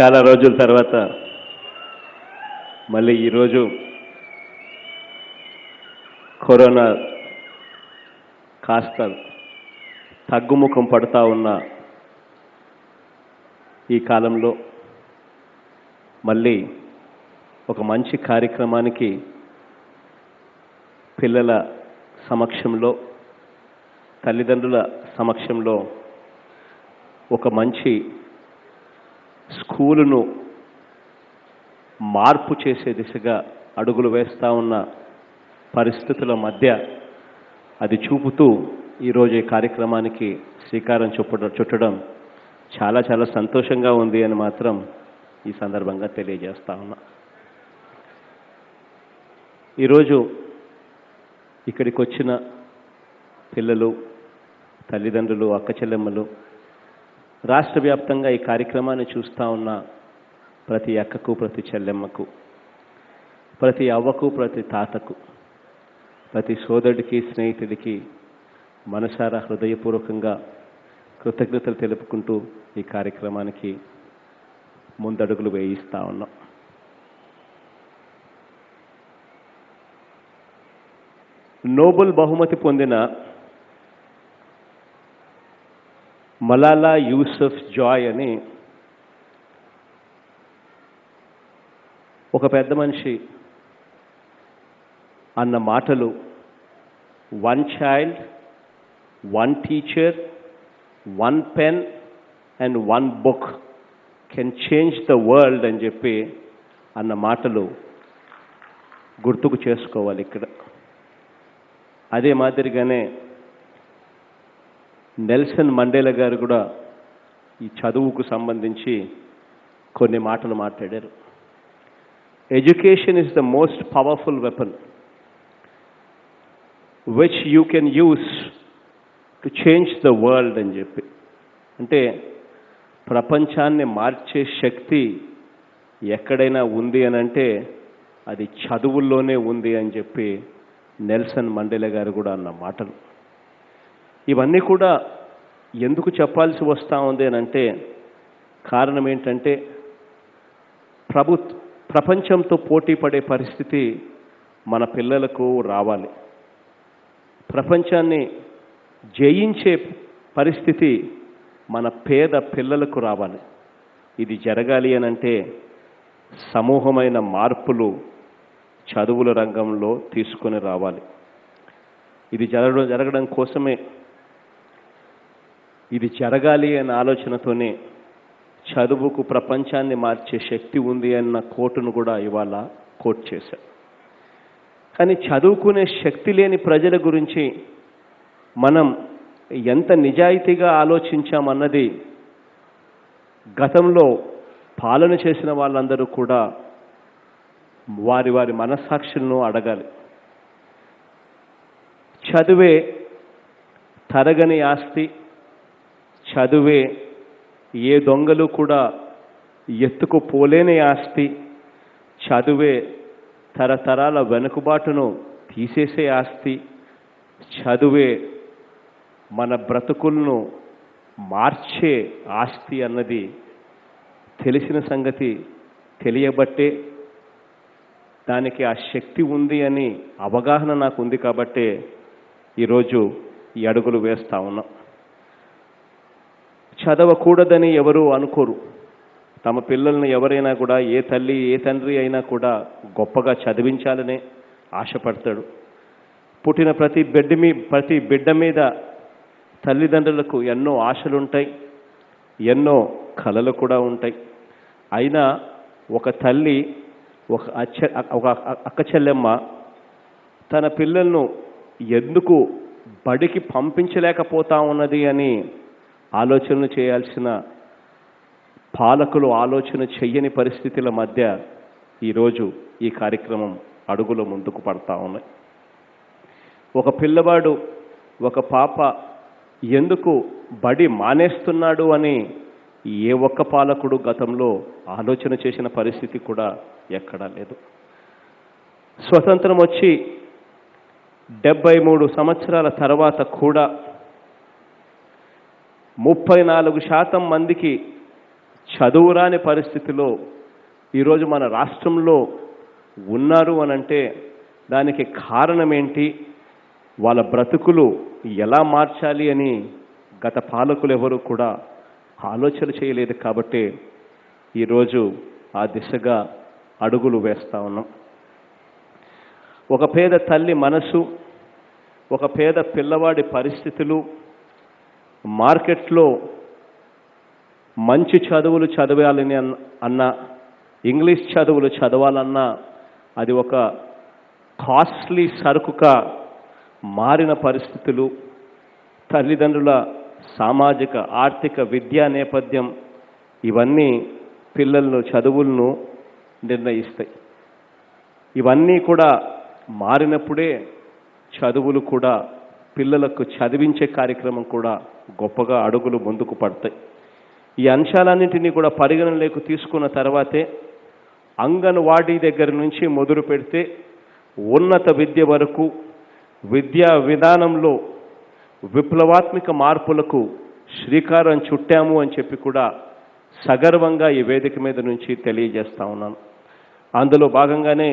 చాలా రోజుల తర్వాత మళ్ళీ ఈరోజు కరోనా కాస్త తగ్గుముఖం పడుతూ ఉన్న ఈ కాలంలో మళ్ళీ ఒక మంచి కార్యక్రమానికి పిల్లల సమక్షంలో తల్లిదండ్రుల సమక్షంలో ఒక మంచి స్కూలును మార్పు చేసే దిశగా అడుగులు వేస్తూ ఉన్న పరిస్థితుల మధ్య అది చూపుతూ ఈరోజు ఈ కార్యక్రమానికి శ్రీకారం చుట్టడం చాలా చాలా సంతోషంగా ఉంది అని మాత్రం ఈ సందర్భంగా తెలియజేస్తా ఉన్నా. ఈరోజు ఇక్కడికి వచ్చిన పిల్లలు, తల్లిదండ్రులు, అక్క చెల్లెమ్మలు, రాష్ట్ర వ్యాప్తంగా ఈ కార్యక్రమాన్ని చూస్తూ ఉన్న ప్రతి అక్కకు, ప్రతి చెల్లెమ్మకు, ప్రతి అవ్వకు, ప్రతి తాతకు, ప్రతి సోదరుడికి, స్నేహితుడికి మనసారా హృదయపూర్వకంగా కృతజ్ఞతలు తెలుపుకుంటూ ఈ కార్యక్రమానికి ముందడుగులు వేయిస్తూ ఉన్నాం. నోబెల్ బహుమతి పొందిన మలాలా యూసఫ్ జాయ్ అని ఒక పెద్ద మనిషి అన్న మాటలు one child, one teacher, one pen and one book can change the world అని చెప్పి అన్న మాటలు గుర్తుకు చేసుకోవాలి ఇక్కడ. అదే మాదిరిగానే నెల్సన్ మండేలా గారు కూడా ఈ చదువుకు సంబంధించి కొన్ని మాటలు మాట్లాడారు. Education is the most powerful weapon which you can use to change the world అని చెప్పి. అంటే ప్రపంచాన్ని మార్చే శక్తి ఎక్కడైనా ఉంది అని అంటే అది చదువుల్లోనే ఉంది అని చెప్పి నెల్సన్ మండేలా గారు కూడా అన్న మాటలు. ఇవన్నీ కూడా ఎందుకు చెప్పాల్సి వస్తూ ఉంది అని అంటే కారణం ఏంటంటే ప్రపంచంతో పోటీ పడే పరిస్థితి మన పిల్లలకు రావాలి. ప్రపంచాన్ని జయించే పరిస్థితి మన పేద పిల్లలకు రావాలి. ఇది జరగాలి అని అంటే సమూహమైన మార్పులు చదువుల రంగంలో తీసుకొని రావాలి. ఇది జరగడం కోసమే, ఇది జరగాలి అనే ఆలోచనతోనే చదువుకు ప్రపంచాన్ని మార్చే శక్తి ఉంది అన్న కోటును కూడా ఇవాళ కోట్ చేశారు. కానీ చదువుకునే శక్తి లేని ప్రజల గురించి మనం ఎంత నిజాయితీగా ఆలోచించామన్నది గతంలో పాలన చేసిన వాళ్ళందరూ కూడా వారి వారి మనస్సాక్షులను అడగాలి. చదువే తరగని ఆస్తి, చదువే ఏ దొంగలు కూడా ఎత్తుకుపోలేని ఆస్తి, చదువే తరతరాల వెనుకబాటును తీసేసే ఆస్తి, చదువే మన బ్రతుకులను మార్చే ఆస్తి అన్నది తెలిసిన సంగతి తెలియబట్టే, దానికి ఆ శక్తి ఉంది అని అవగాహన నాకు ఉంది కాబట్టే ఈరోజు ఈ అడుగులు వేస్తూ ఉన్నాం. చదవకూడదని ఎవరు అనుకోరు. తమ పిల్లల్ని ఎవరైనా కూడా, ఏ తల్లి ఏ తండ్రి అయినా కూడా గొప్పగా చదివించాలనే ఆశపడతాడు. పుట్టిన ప్రతి బిడ్డ మీద తల్లిదండ్రులకు ఎన్నో ఆశలుంటాయి, ఎన్నో కలలు కూడా ఉంటాయి. అయినా ఒక తల్లి, ఒక అక్క చెల్లెమ్మ తన పిల్లలను ఎందుకు బడికి పంపించలేకపోతా ఉన్నది అని ఆలోచనలు చేయాల్సిన పాలకులు ఆలోచన చెయ్యని పరిస్థితుల మధ్య ఈరోజు ఈ కార్యక్రమం అడుగులు ముందుకు పడతా ఉన్నాయి. ఒక పిల్లవాడు, ఒక పాప ఎందుకు బడి మానేస్తున్నాడు అని ఏ ఒక్క పాలకుడు గతంలో ఆలోచన చేసిన పరిస్థితి కూడా ఎక్కడా లేదు. స్వతంత్రం వచ్చి 73 సంవత్సరాల తర్వాత కూడా 34% మందికి చదువురాని పరిస్థితిలో ఈరోజు మన రాష్ట్రంలో ఉన్నారు అనంటే దానికి కారణం ఏంటి, వాళ్ళ బ్రతుకులు ఎలా మార్చాలి అని గత పాలకులు ఎవరు కూడా ఆలోచన చేయలేదు. కాబట్టి ఈరోజు ఆ దిశగా అడుగులు వేస్తూ ఉన్నాం. ఒక పేద తల్లి మనసు, ఒక పేద పిల్లవాడి పరిస్థితులు, మార్కెట్లో మంచి చదువులు చదవాలని అన్నా, ఇంగ్లీష్ చదువులు చదవాలన్నా అది ఒక కాస్ట్లీ సరుకుగా మారిన పరిస్థితులు, తల్లిదండ్రుల సామాజిక ఆర్థిక విద్యా నేపథ్యం ఇవన్నీ పిల్లలను చదువులను నిర్ణయిస్తాయి. ఇవన్నీ కూడా మారినప్పుడే చదువులు కూడా పిల్లలకు చదివించే కార్యక్రమం కూడా గొప్పగా అడుగులు ముందుకు పడతాయి. ఈ అంశాలన్నింటినీ కూడా పరిగణనలోకి తీసుకున్న తర్వాతే అంగన్వాడీ దగ్గర నుంచి మొదలు పెడితే ఉన్నత విద్య వరకు విద్యా విధానంలో విప్లవాత్మక మార్పులకు శ్రీకారం చుట్టాము అని చెప్పి కూడా సగర్వంగా ఈ వేదిక మీద నుంచి తెలియజేస్తా ఉన్నాను. అందులో భాగంగానే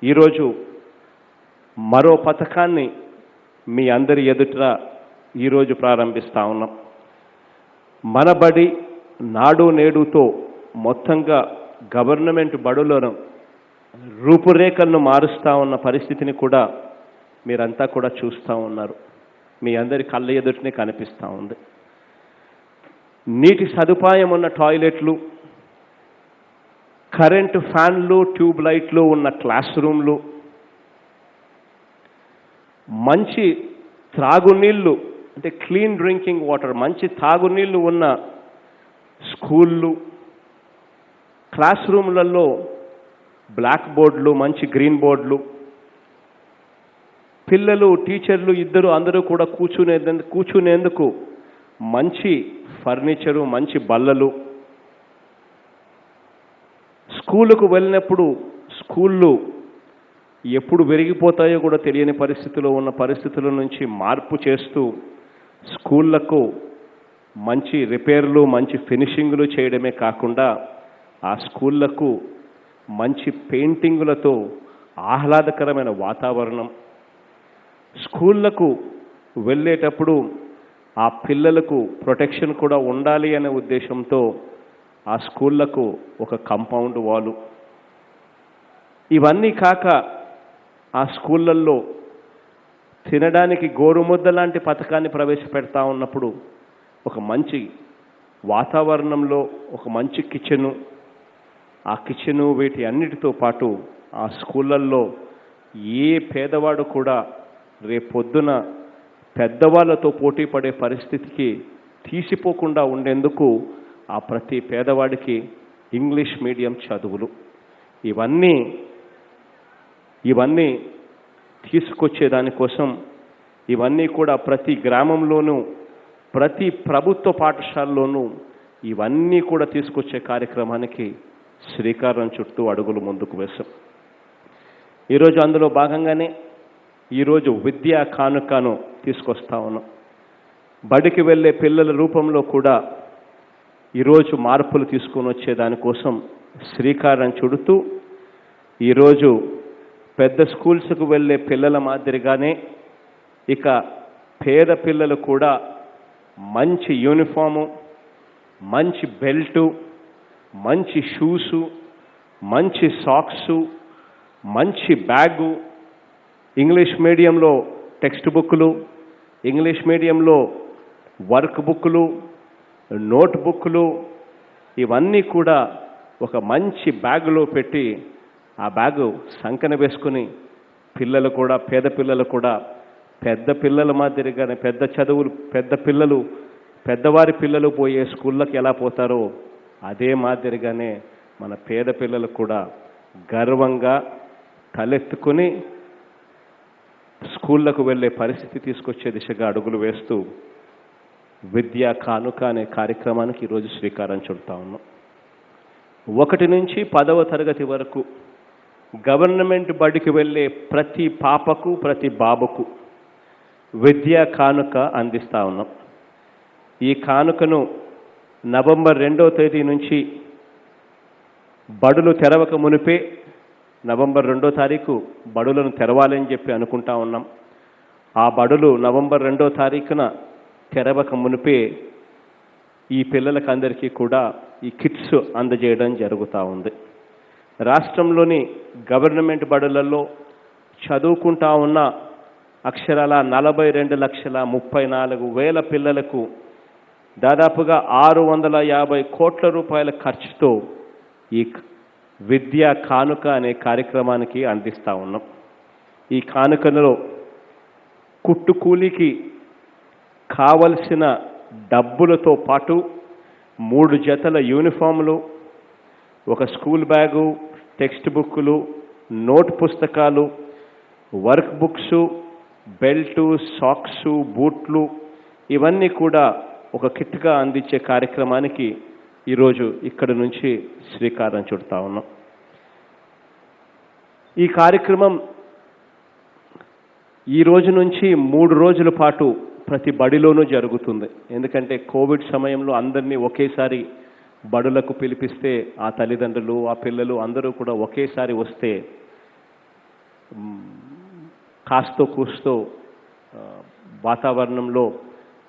ఈరోజు మరో పథకాన్ని మీ అందరి ఎదుట ఈరోజు ప్రారంభిస్తా ఉన్నాం. మన బడి నాడు నేడుతో మొత్తంగా గవర్నమెంట్ బడులను రూపురేఖలను మారుస్తూ ఉన్న పరిస్థితిని కూడా మీరంతా కూడా చూస్తూ ఉన్నారు. మీ అందరి కళ్ళ ఎదుటనే కనిపిస్తూ ఉంది. నీటి సదుపాయం ఉన్న టాయిలెట్లు, కరెంటు ఫ్యాన్లు, ట్యూబ్ లైట్లు ఉన్న క్లాస్ రూమ్లు, మంచి త్రాగునీళ్ళు అంటే క్లీన్ డ్రింకింగ్ వాటర్, మంచి తాగునీళ్ళు ఉన్న స్కూళ్ళు, క్లాస్ రూమ్లలో బ్లాక్ బోర్డులు, మంచి గ్రీన్ బోర్డులు, పిల్లలు టీచర్లు ఇద్దరు అందరూ కూడా కూర్చునేందుకు మంచి ఫర్నిచరు, మంచి బల్లలు, స్కూలుకు వెళ్ళినప్పుడు స్కూళ్ళు ఎప్పుడు విరిగిపోతాయో కూడా తెలియని పరిస్థితిలో ఉన్న పరిస్థితుల నుంచి మార్పు చేస్తూ స్కూళ్లకు మంచి రిపేర్లు, మంచి ఫినిషింగ్లు చేయడమే కాకుండా ఆ స్కూళ్లకు మంచి పెయింటింగులతో ఆహ్లాదకరమైన వాతావరణం, స్కూళ్లకు వెళ్ళేటప్పుడు ఆ పిల్లలకు ప్రొటెక్షన్ కూడా ఉండాలి అనే ఉద్దేశంతో ఆ స్కూళ్లకు ఒక కాంపౌండ్ వాలు, ఇవన్నీ కాక ఆ స్కూళ్ళల్లో తినడానికి గోరుముద్ద లాంటి పథకాన్ని ప్రవేశపెడతా ఉన్నప్పుడు ఒక మంచి వాతావరణంలో ఒక మంచి కిచెను, ఆ కిచెను వీటి అన్నిటితో పాటు ఆ స్కూళ్ళల్లో ఏ పేదవాడు కూడా రేపొద్దున పెద్దవాళ్ళతో పోటీ పడే పరిస్థితికి తీసిపోకుండా ఉండేందుకు ఆ ప్రతి పేదవాడికి ఇంగ్లీష్ మీడియం చదువులు, ఇవన్నీ తీసుకొచ్చేదానికోసం ఇవన్నీ కూడా ప్రతి గ్రామంలోనూ ప్రతి ప్రభుత్వ పాఠశాలలోనూ ఇవన్నీ కూడా తీసుకొచ్చే కార్యక్రమానికి శ్రీకారం చుట్టూ అడుగులు ముందుకు వేశాం. ఈరోజు అందులో భాగంగానే ఈరోజు విద్యా కానుకను తీసుకొస్తా ఉన్నాం. బడికి వెళ్ళే పిల్లల రూపంలో కూడా ఈరోజు మార్పులు తీసుకొని వచ్చేదానికోసం శ్రీకారం చుడుతూ ఈరోజు పెద్ద స్కూల్స్కు వెళ్ళే పిల్లల మాదిరిగానే ఇక పేద పిల్లలు కూడా మంచి యూనిఫాము, మంచి బెల్టు, మంచి షూసు, మంచి సాక్సు, మంచి బ్యాగు, ఇంగ్లీష్ మీడియంలో టెక్స్ట్ బుక్లు, ఇంగ్లీష్ మీడియంలో వర్క్ బుక్లు, నోట్ బుక్లు, ఇవన్నీ కూడా ఒక మంచి బ్యాగులో పెట్టి ఆ బ్యాగు సంకన వేసుకుని పిల్లలు కూడా పేద పిల్లలు కూడా పెద్ద పిల్లల మాదిరిగానే పెద్దవారి పిల్లలు పోయే స్కూళ్ళకి ఎలా పోతారో అదే మాదిరిగానే మన పేద పిల్లలు కూడా గర్వంగా తలెత్తుకుని స్కూళ్ళకు వెళ్ళే పరిస్థితి తీసుకొచ్చే దిశగా అడుగులు వేస్తూ విద్యా కానుక అనే కార్యక్రమానికి ఈరోజు శ్రీకారం చుడతా ఉన్నాం. 1 నుంచి 10వ తరగతి వరకు గవర్నమెంట్ బడికి వెళ్ళే ప్రతి పాపకు ప్రతి బాబుకు విద్యా కానుక అందిస్తా ఉన్నాం. ఈ కానుకను నవంబర్ 2వ తేదీ నుంచి బడులు తెరవక మునిపే నవంబర్ 2వ తారీఖు బడులను తెరవాలని చెప్పి అనుకుంటా ఉన్నాం. ఆ బడులు నవంబర్ 2వ తారీఖున తెరవక మునిపే ఈ పిల్లలకు అందరికీ కూడా ఈ కిట్స్ అందజేయడం జరుగుతూ ఉంది. రాష్ట్రంలోని గవర్నమెంట్ బడులలో చదువుకుంటా ఉన్న అక్షరాల 42,34,000 పిల్లలకు దాదాపుగా 650 కోట్ల రూపాయల ఖర్చుతో ఈ విద్యా కానుక అనే కార్యక్రమానికి అందిస్తూ ఉన్నాం. ఈ కానుకలో కుట్టుకూలికి కావలసిన డబ్బులతో పాటు 3 జతల యూనిఫాములు, ఒక స్కూల్ బ్యాగు, టెక్స్ట్ బుక్కులు, నోట్ పుస్తకాలు, వర్క్ బుక్స్, బెల్టు, సాక్సు, బూట్లు ఇవన్నీ కూడా ఒక కిట్గా అందించే కార్యక్రమానికి ఈరోజు ఇక్కడి నుంచి శ్రీకారం చుడతా ఉన్నాం. ఈ కార్యక్రమం ఈ రోజు నుంచి 3 రోజుల పాటు ప్రతి బడిలోనూ జరుగుతుంది. ఎందుకంటే కోవిడ్ సమయంలో అందరినీ ఒకేసారి బడులకు పిలిపిస్తే ఆ తల్లిదండ్రులు, ఆ పిల్లలు అందరూ కూడా ఒకేసారి వస్తే కాస్తో కూస్తో వాతావరణంలో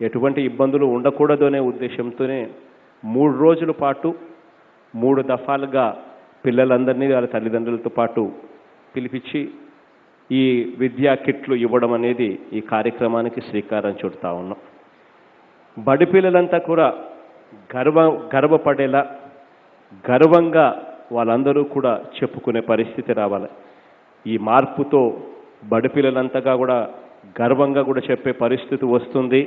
ఎటువంటి ఇబ్బందులు ఉండకూడదు అనే ఉద్దేశంతోనే 3 రోజుల పాటు 3 దఫాలుగా పిల్లలందరినీ వాళ్ళ తల్లిదండ్రులతో పాటు పిలిపించి ఈ విద్యా కిట్లు ఇవ్వడం అనేది ఈ కార్యక్రమానికి శ్రీకారం చుడతా ఉన్నాం. బడి పిల్లలంతా కూడా గర్వపడేలా గర్వంగా వాళ్ళందరూ కూడా చెప్పుకునే పరిస్థితి రావాలి. ఈ మార్పుతో బడి పిల్లలంతగా కూడా గర్వంగా కూడా చెప్పే పరిస్థితి వస్తుంది.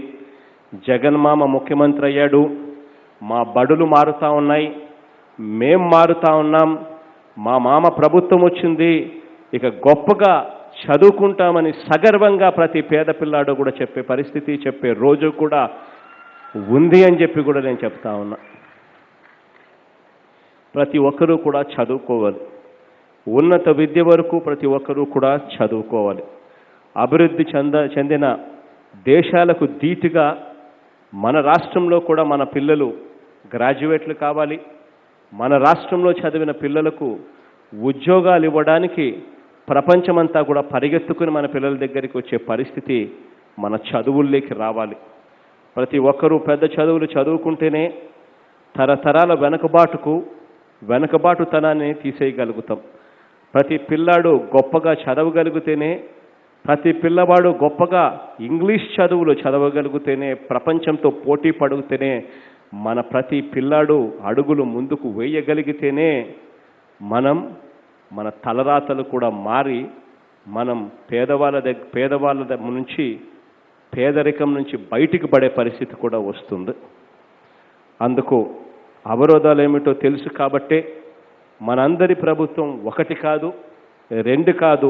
జగన్మామ ముఖ్యమంత్రి అయ్యాడు, మా బడులు మారుతా ఉన్నాయి, మేం మారుతా ఉన్నాం, మా మామ ప్రభుత్వం వచ్చింది, ఇక గొప్పగా చదువుకుంటామని సగర్వంగా ప్రతి పేద పిల్లాడు కూడా చెప్పే పరిస్థితి, చెప్పే రోజు కూడా ఉంది అని చెప్పి కూడా నేను చెప్తా ఉన్నా. ప్రతి ఒక్కరూ కూడా చదువుకోవాలి. ఉన్నత విద్య వరకు ప్రతి ఒక్కరూ కూడా చదువుకోవాలి. అభివృద్ధి చెందిన దేశాలకు ధీటుగా మన రాష్ట్రంలో కూడా మన పిల్లలు గ్రాడ్యుయేట్లు కావాలి. మన రాష్ట్రంలో చదివిన పిల్లలకు ఉద్యోగాలు ఇవ్వడానికి ప్రపంచమంతా కూడా పరిగెత్తుకుని మన పిల్లల దగ్గరికి వచ్చే పరిస్థితి మన చదువుల్లోకి రావాలి. ప్రతి ఒక్కరూ పెద్ద చదువులు చదువుకుంటేనే తరతరాల వెనుకబాటుతనాన్ని తీసేయగలుగుతాం. ప్రతి పిల్లాడు గొప్పగా చదవగలిగితేనే, ప్రతి పిల్లవాడు గొప్పగా ఇంగ్లీష్ చదువులు చదవగలిగితేనే, ప్రపంచంతో పోటీ పడితేనే, మన ప్రతి పిల్లాడు అడుగులు ముందుకు వేయగలిగితేనే మన తలరాతలు కూడా మారి మనం పేదవాళ్ళ నుంచి పేదరికం నుంచి బయటికి పడే పరిస్థితి కూడా వస్తుంది. అందుకు అవరోధాలు ఏమిటో తెలుసు కాబట్టే మనందరి ప్రభుత్వం 1 కాదు 2 కాదు,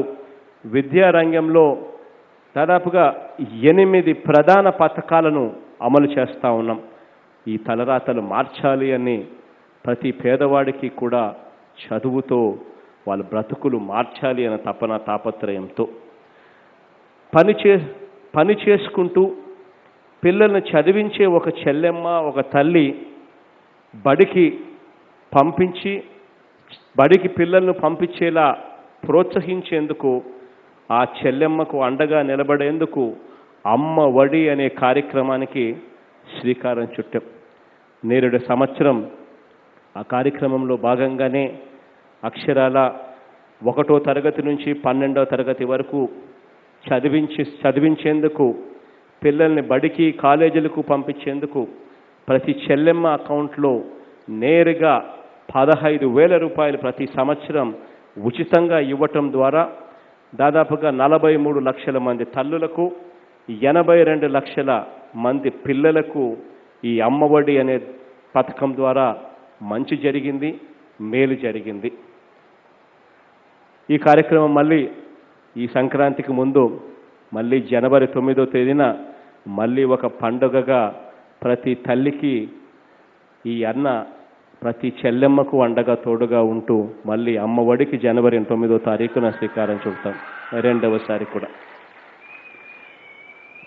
విద్యారంగంలో దాదాపుగా 8 ప్రధాన పథకాలను అమలు చేస్తూ ఉన్నాం. ఈ తలరాతలు మార్చాలి అని ప్రతి పేదవాడికి కూడా చదువుతో వాళ్ళ బ్రతుకులు మార్చాలి అనే తాపత్రయంతో పని చేసుకుంటూ పిల్లల్ని చదివించే ఒక చెల్లెమ్మ, ఒక తల్లి బడికి పిల్లలను పంపించేలా ప్రోత్సహించేందుకు, ఆ చెల్లెమ్మకు అండగా నిలబడేందుకు అమ్మ ఒడి అనే కార్యక్రమానికి శ్రీకారం చుట్టాం. నేరుడు సంవత్సరం ఆ కార్యక్రమంలో భాగంగానే అక్షరాల 1వ తరగతి నుంచి 12వ తరగతి వరకు చదివించేందుకు, పిల్లల్ని బడికి కాలేజీలకు పంపించేందుకు ప్రతి చెల్లెమ్మ అకౌంట్లో నేరుగా 15,000 రూపాయలు ప్రతి సంవత్సరం ఉచితంగా ఇవ్వటం ద్వారా దాదాపుగా 43 లక్షల మంది తల్లులకు, 82 లక్షల మంది పిల్లలకు ఈ అమ్మఒడి అనే పథకం ద్వారా మంచి జరిగింది, మేలు జరిగింది. ఈ కార్యక్రమం మళ్ళీ ఈ సంక్రాంతికి ముందు మళ్ళీ జనవరి 9వ తేదీన మళ్ళీ ఒక పండుగగా ప్రతి తల్లికి ఈ అన్న ప్రతి చెల్లెమ్మకు అండగా తోడుగా ఉంటూ మళ్ళీ అమ్మఒడికి జనవరి 9వ తారీఖున శ్రీకారం చుడతాం. 2వసారి కూడా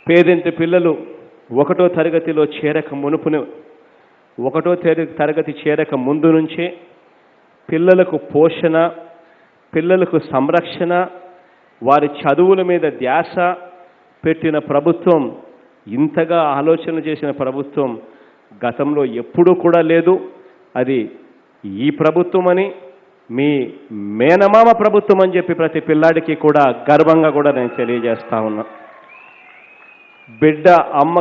పేదింటి పిల్లలు 1వ తరగతిలో చేరక మునుపును ఒకటో తరగతి చేరక ముందు నుంచే పిల్లలకు పోషణ, పిల్లలకు సంరక్షణ, వారి చదువుల మీద ధ్యాస పెట్టిన ప్రభుత్వం, ఇంతగా ఆలోచన చేసిన ప్రభుత్వం గతంలో ఎప్పుడూ కూడా లేదు. అది ఈ ప్రభుత్వం అని, మీ మేనమామ ప్రభుత్వం అని చెప్పి ప్రతి పిల్లాడికి కూడా గర్వంగా కూడా నేను తెలియజేస్తా ఉన్నా. బిడ్డ అమ్మ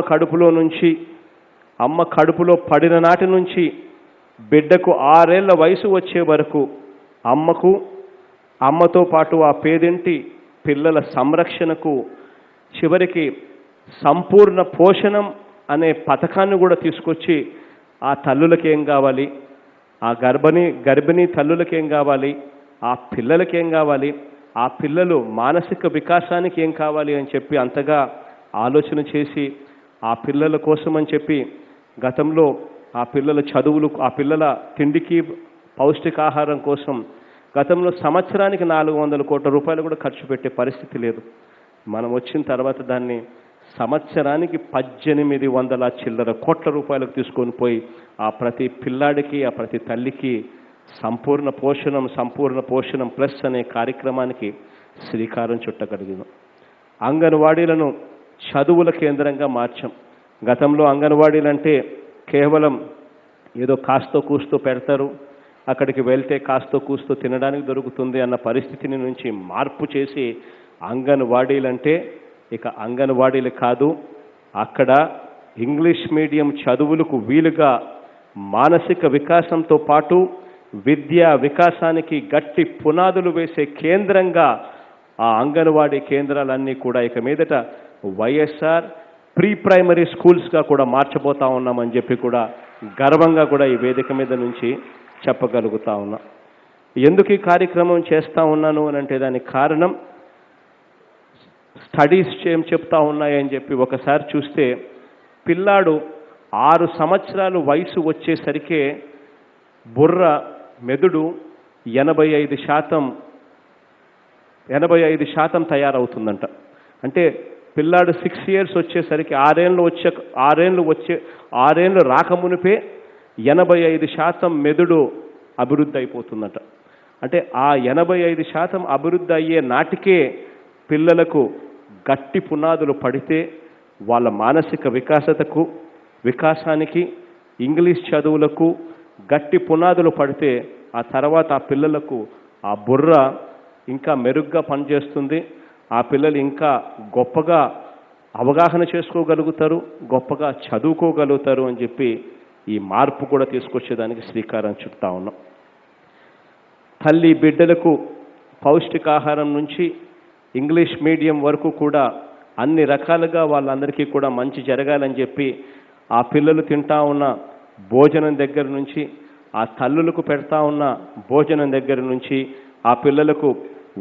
కడుపులో పడిన నాటి నుంచి బిడ్డకు 6 ఏళ్ల వయసు వచ్చే వరకు అమ్మతో పాటు ఆ పేదింటి పిల్లల సంరక్షణకు, చివరికి సంపూర్ణ పోషణం అనే పథకాన్ని కూడా తీసుకొచ్చి ఆ తల్లులకి ఏం కావాలి, ఆ గర్భిణీ తల్లులకి ఏం కావాలి, ఆ పిల్లలకి ఏం కావాలి, ఆ పిల్లలు మానసిక వికాసానికి ఏం కావాలి అని చెప్పి అంతగా ఆలోచన చేసి ఆ పిల్లల కోసం అని చెప్పి గతంలో ఆ పిల్లల చదువులు, ఆ పిల్లల తిండికి పౌష్టికాహారం కోసం గతంలో సంవత్సరానికి 400 కోట్ల రూపాయలు కూడా ఖర్చు పెట్టే పరిస్థితి లేదు. మనం వచ్చిన తర్వాత దాన్ని సంవత్సరానికి 1800 చిల్లర కోట్ల రూపాయలకు తీసుకొని పోయి ఆ ప్రతి పిల్లాడికి, ఆ ప్రతి తల్లికి సంపూర్ణ పోషణం ప్లస్ అనే కార్యక్రమానికి శ్రీకారం చుట్టగలిగినాం. అంగన్వాడీలను చదువుల కేంద్రంగా మార్చాం. గతంలో అంగన్వాడీలంటే కేవలం ఏదో కాస్తో కూస్తో పెడతారు, అక్కడికి వెళ్తే కాస్తో కూస్తో తినడానికి దొరుకుతుంది అన్న పరిస్థితిని నుంచి మార్పు చేసి అంగన్వాడీలంటే ఇక అంగన్వాడీలు కాదు, అక్కడ ఇంగ్లీష్ మీడియం చదువులకు వీలుగా మానసిక వికాసంతో పాటు విద్యా వికాసానికి గట్టి పునాదులు వేసే కేంద్రంగా ఆ అంగన్వాడీ కేంద్రాలన్నీ కూడా ఇక మీదట వైఎస్ఆర్ ప్రీ ప్రైమరీ స్కూల్స్గా కూడా మార్చబోతా ఉన్నామని చెప్పి కూడా గర్వంగా కూడా ఈ వేదిక మీద నుంచి చెప్పగలుగుతా ఉన్నా. ఎందుకు ఈ కార్యక్రమం చేస్తూ ఉన్నాను అని అంటే దానికి కారణం స్టడీస్ ఏం చెప్తా ఉన్నాయని చెప్పి ఒకసారి చూస్తే పిల్లాడు 6 సంవత్సరాలు వయసు వచ్చేసరికే మెదడు 85% తయారవుతుందంట. అంటే పిల్లాడు 6 years వచ్చేసరికి 6 ఏళ్ళు రాకమునిపే 85% మెదడు అభివృద్ధి అయిపోతుందట. అంటే ఆ 85% అభివృద్ధి అయ్యే నాటికే పిల్లలకు గట్టి పునాదులు పడితే వాళ్ళ మానసిక వికాసానికి ఇంగ్లీష్ చదువులకు గట్టి పునాదులు పడితే ఆ తర్వాత ఆ పిల్లలకు ఆ బుర్ర ఇంకా మెరుగ్గా పనిచేస్తుంది, ఆ పిల్లలు ఇంకా గొప్పగా అవగాహన చేసుకోగలుగుతారు, గొప్పగా చదువుకోగలుగుతారు అని చెప్పి ఈ మార్పు కూడా తీసుకొచ్చేదానికి శ్రీకారం చుడతా ఉన్నాం. తల్లి బిడ్డలకు పౌష్టికాహారం నుంచి ఇంగ్లీష్ మీడియం వరకు కూడా అన్ని రకాలుగా వాళ్ళందరికీ కూడా మంచి జరగాలని చెప్పి ఆ పిల్లలు తింటా ఉన్న భోజనం దగ్గర నుంచి, ఆ తల్లులకు పెడతా ఉన్న భోజనం దగ్గర నుంచి, ఆ పిల్లలకు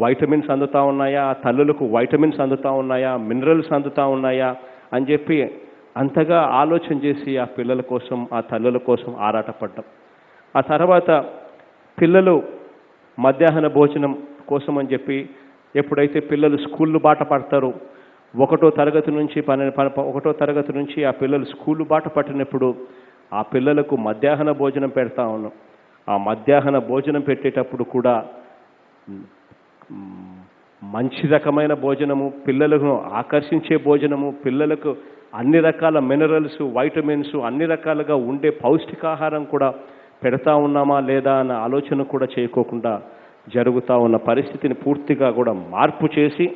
వైటమిన్స్ అందుతూ ఉన్నాయా, ఆ తల్లులకు వైటమిన్స్ అందుతూ ఉన్నాయా, మినరల్స్ అందుతూ ఉన్నాయా అని చెప్పి అంతగా ఆలోచన చేసి ఆ పిల్లల కోసం, ఆ తల్లుల కోసం ఆరాటపడ్డాం. ఆ తర్వాత పిల్లలు మధ్యాహ్న భోజనం కోసం అని చెప్పి ఎప్పుడైతే పిల్లలు స్కూళ్ళు బాట పడతారో 1వ తరగతి నుంచి ఆ పిల్లలు స్కూళ్ళు బాట పట్టినప్పుడు ఆ పిల్లలకు మధ్యాహ్న భోజనం పెడతా ఉన్నాం. ఆ మధ్యాహ్న భోజనం పెట్టేటప్పుడు కూడా మంచి రకమైన భోజనము, పిల్లలను ఆకర్షించే భోజనము, పిల్లలకు అన్ని రకాల మినరల్స్, వైటమిన్స్ అన్ని రకాలుగా ఉండే పౌష్టికాహారం కూడా పెడతా ఉన్నామా లేదా అన్న ఆలోచన కూడా చేయకోకుండా జరుగుతూ ఉన్న పరిస్థితిని పూర్తిగా కూడా మార్పు చేసి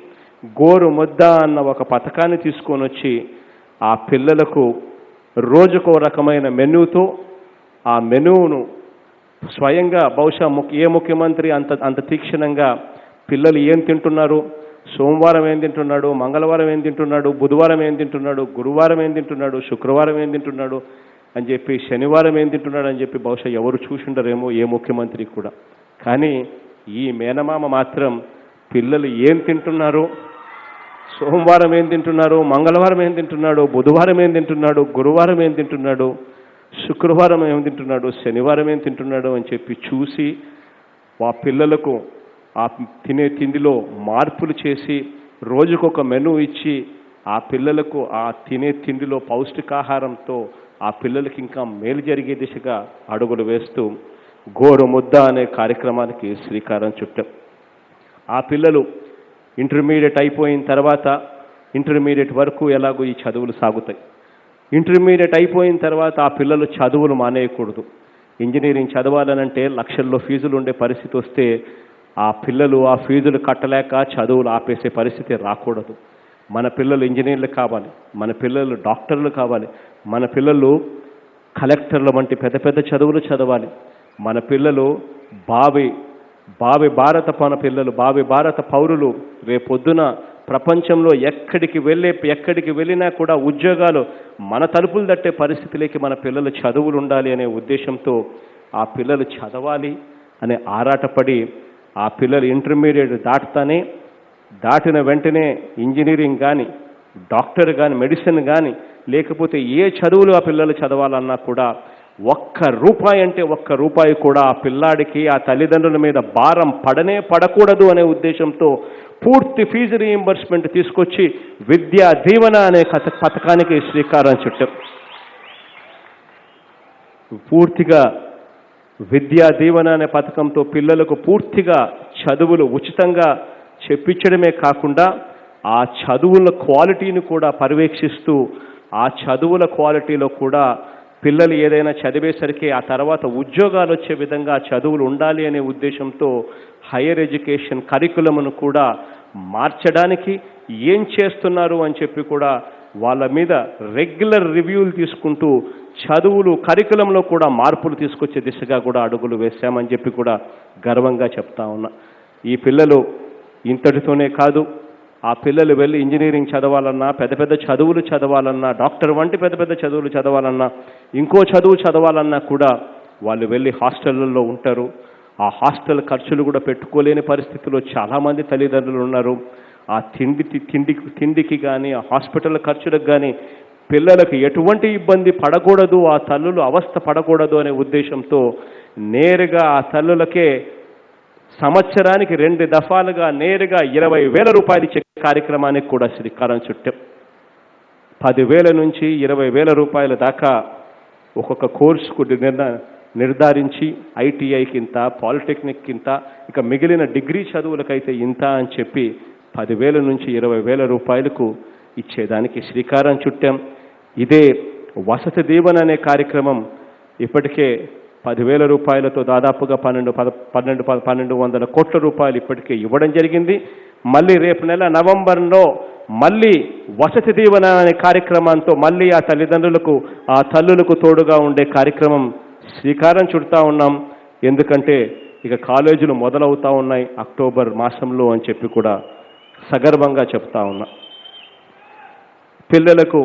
గోరు ముద్ద అన్న ఒక పథకాన్ని తీసుకొని వచ్చి ఆ పిల్లలకు రోజుకో రకమైన మెనూతో ఆ మెనూను స్వయంగా బహుశా ఏ ముఖ్యమంత్రి అంత తీక్షణంగా పిల్లలు ఏం తింటున్నారు, సోమవారం ఏం తింటున్నాడు, మంగళవారం ఏం తింటున్నాడు, బుధవారం ఏం తింటున్నాడు, గురువారం ఏం తింటున్నాడు, శుక్రవారం ఏం తింటున్నాడు అని చెప్పి, శనివారం ఏం తింటున్నాడు అని చెప్పి బహుశా ఎవరు చూసిండరేమో ఏ ముఖ్యమంత్రి కూడా. కానీ ఈ మేనమామ మాత్రం పిల్లలు ఏం తింటున్నారు, సోమవారం ఏం తింటున్నారు, మంగళవారం ఏం తింటున్నాడు, బుధవారం ఏం తింటున్నాడు, గురువారం ఏం తింటున్నాడు, శుక్రవారం ఏం తింటున్నాడు, శనివారం ఏం తింటున్నాడు అని చెప్పి చూసి ఆ పిల్లలకు ఆ తినే తిండిలో మార్పులు చేసి రోజుకొక మెనూ ఇచ్చి ఆ పిల్లలకు ఆ తినే తిండిలో పౌష్టికాహారంతో ఆ పిల్లలకి ఇంకా మేలు జరిగే దిశగా అడుగులు వేస్తూ గోరుముద్ద అనే కార్యక్రమానికి శ్రీకారం చుట్టాం. ఆ పిల్లలు ఇంటర్మీడియట్ అయిపోయిన తర్వాత ఇంటర్మీడియట్ వరకు ఎలాగో ఈ చదువులు సాగుతాయి. ఇంటర్మీడియట్ అయిపోయిన తర్వాత ఆ పిల్లలు చదువులు మానేయకూడదు. ఇంజనీరింగ్ చదవాలనంటే లక్షల్లో ఫీజులు ఉండే పరిస్థితి వస్తే ఆ పిల్లలు ఆ ఫీజులు కట్టలేక చదువులు ఆపేసే పరిస్థితి రాకూడదు. మన పిల్లలు ఇంజనీర్లు కావాలి, మన పిల్లలు డాక్టర్లు కావాలి, మన పిల్లలు కలెక్టర్ల వంటి పెద్ద పెద్ద చదువులు చదవాలి. మన పిల్లలు భావి భారత భారత పౌరులు రేపొద్దున ప్రపంచంలో ఎక్కడికి వెళ్ళినా కూడా ఉద్యోగాలు మన తలుపులు తట్టే పరిస్థితిలోకి మన పిల్లలు చదువులు ఉండాలి అనే ఉద్దేశంతో ఆ పిల్లలు చదవాలి అనే ఆరాటపడి ఆ పిల్లలు ఇంటర్మీడియట్ దాటిన వెంటనే ఇంజనీరింగ్ కానీ డాక్టర్ కానీ మెడిసిన్ కానీ లేకపోతే ఏ చదువులు ఆ పిల్లలు చదవాలన్నా కూడా ఒక్క రూపాయి కూడా ఆ పిల్లాడికి ఆ తల్లిదండ్రుల మీద భారం పడకూడదు అనే ఉద్దేశంతో పూర్తి ఫీజు రీయింబర్స్మెంట్ తీసుకొచ్చి విద్యా దీవెన అనే పథకానికి శ్రీకారం చుట్టాం. పూర్తిగా విద్యా దీవెన అనే పథకంతో పిల్లలకు పూర్తిగా చదువులు ఉచితంగా చెప్పించడమే కాకుండా ఆ చదువుల క్వాలిటీని కూడా పర్యవేక్షిస్తూ ఆ చదువుల క్వాలిటీలో కూడా పిల్లలు ఏదైనా చదివేసరికి ఆ తర్వాత ఉద్యోగాలు వచ్చే విధంగా చదువులు ఉండాలి అనే ఉద్దేశంతో హైయర్ ఎడ్యుకేషన్ కరికులమును కూడా మార్చడానికి ఏం చేస్తున్నారు అని చెప్పి కూడా వాళ్ళ మీద రెగ్యులర్ రివ్యూలు తీసుకుంటూ చదువులు కరికులంలో కూడా మార్పులు తీసుకొచ్చే దిశగా కూడా అడుగులు వేశామని చెప్పి కూడా గర్వంగా చెప్తా ఉన్నా. ఈ పిల్లలు ఇంతటితోనే కాదు, ఆ పిల్లలు వెళ్ళి ఇంజనీరింగ్ చదవాలన్నా పెద్ద పెద్ద చదువులు చదవాలన్నా డాక్టర్ వంటి పెద్ద పెద్ద చదువులు చదవాలన్నా ఇంకో చదువు చదవాలన్నా కూడా వాళ్ళు వెళ్ళి హాస్టళ్లలో ఉంటారు. ఆ హాస్టల్ ఖర్చులు కూడా పెట్టుకోలేని పరిస్థితిలో చాలామంది తల్లిదండ్రులు ఉన్నారు. ఆ తిండికి కానీ ఆ హాస్పిటల్ ఖర్చులకు కానీ పిల్లలకు ఎటువంటి ఇబ్బంది పడకూడదు, ఆ తల్లులు అవస్థ పడకూడదు అనే ఉద్దేశంతో నేరుగా ఆ తల్లులకే సంవత్సరానికి 2 దఫాలుగా నేరుగా 20,000 రూపాయలు ఇచ్చే కార్యక్రమానికి కూడా శ్రీకారం చుట్టాం. 10,000 నుంచి 20,000 రూపాయల దాకా ఒక్కొక్క కోర్సుకు నిర్ధారించి ఐటీఐకి ఇంత, పాలిటెక్నిక్ ఇంత, ఇక మిగిలిన డిగ్రీ చదువులకైతే ఇంత అని చెప్పి 10,000 నుంచి 20,000 రూపాయలకు ఇచ్చేదానికి శ్రీకారం చుట్టాం. ఇదే వసతి దీవెన అనే కార్యక్రమం ఇప్పటికే 10,000 రూపాయలతో దాదాపుగా 1,200 కోట్ల రూపాయలు ఇప్పటికే ఇవ్వడం జరిగింది. మళ్ళీ రేపు నెల నవంబర్లో మళ్ళీ వసతి దీవెన అనే కార్యక్రమంతో మళ్ళీ ఆ తల్లులకు తోడుగా ఉండే కార్యక్రమం శ్రీకారం చుడతా ఉన్నాం. ఎందుకంటే ఇక కాలేజీలు మొదలవుతా ఉన్నాయి అక్టోబర్ మాసంలో అని చెప్పి కూడా సగర్వంగా చెప్తా ఉన్నా. పిల్లలకు